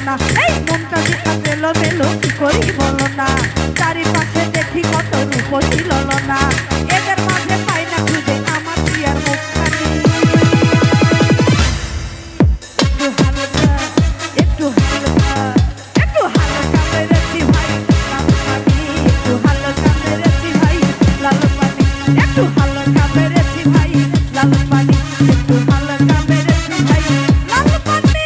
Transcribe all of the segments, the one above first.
না এই মনটা যেখানে এলো মেলো কি করি বলো না চারিপাশে দেখি কত রূপসী ললনা এদের মাঝে পাই না খুঁজে আমার প্রিয়ার মুখখানি একটু হালকা একটু হালকা মেরেছি ভাই লাল পানি একটু হালকা মেরেছি ভাই লাল পানি একটু হালকা মেরেছি ভাই লাল পানি একটু হালকা মেরেছি ভাই লাল পানি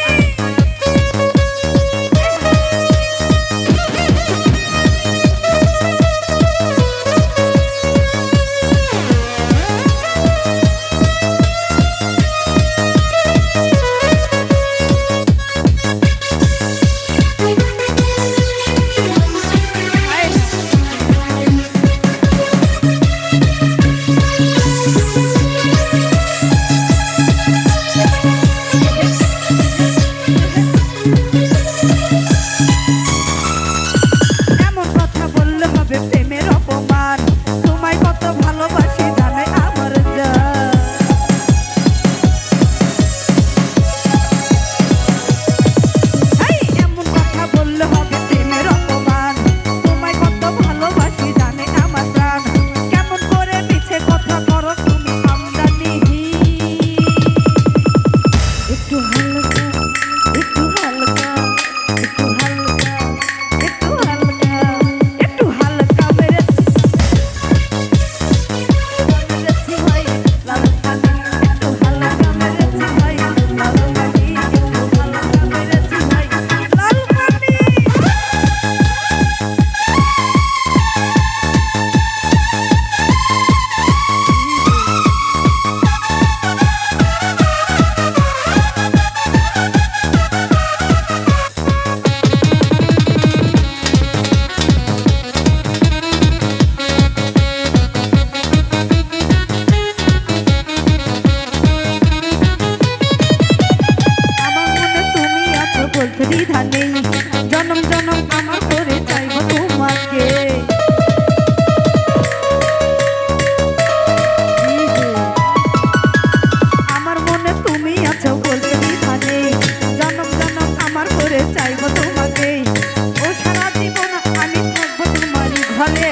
দ্বিধা নেই জনম জনম আমার করে চাইব তোমাকে আমার মনে তুমি আছো বলতে দ্বিধা নেই জনম জনম আমার করে চাইব তোমাকে ও সারা জীবন আমি থাকবো তোমারই ঘরে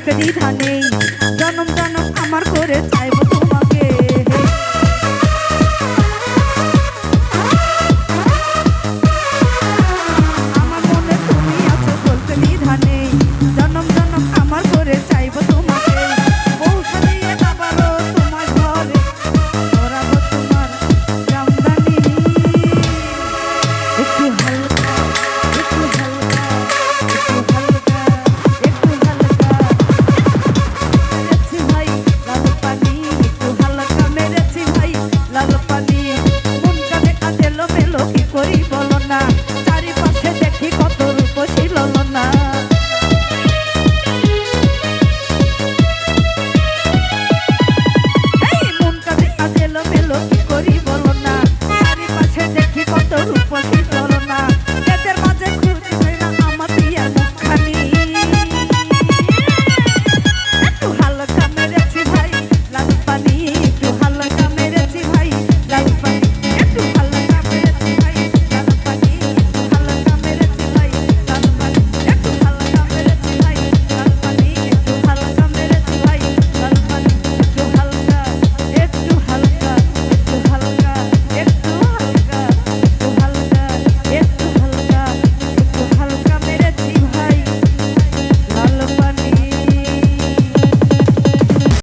দ্বিধা নেই জনম জনম আমার করে চাইব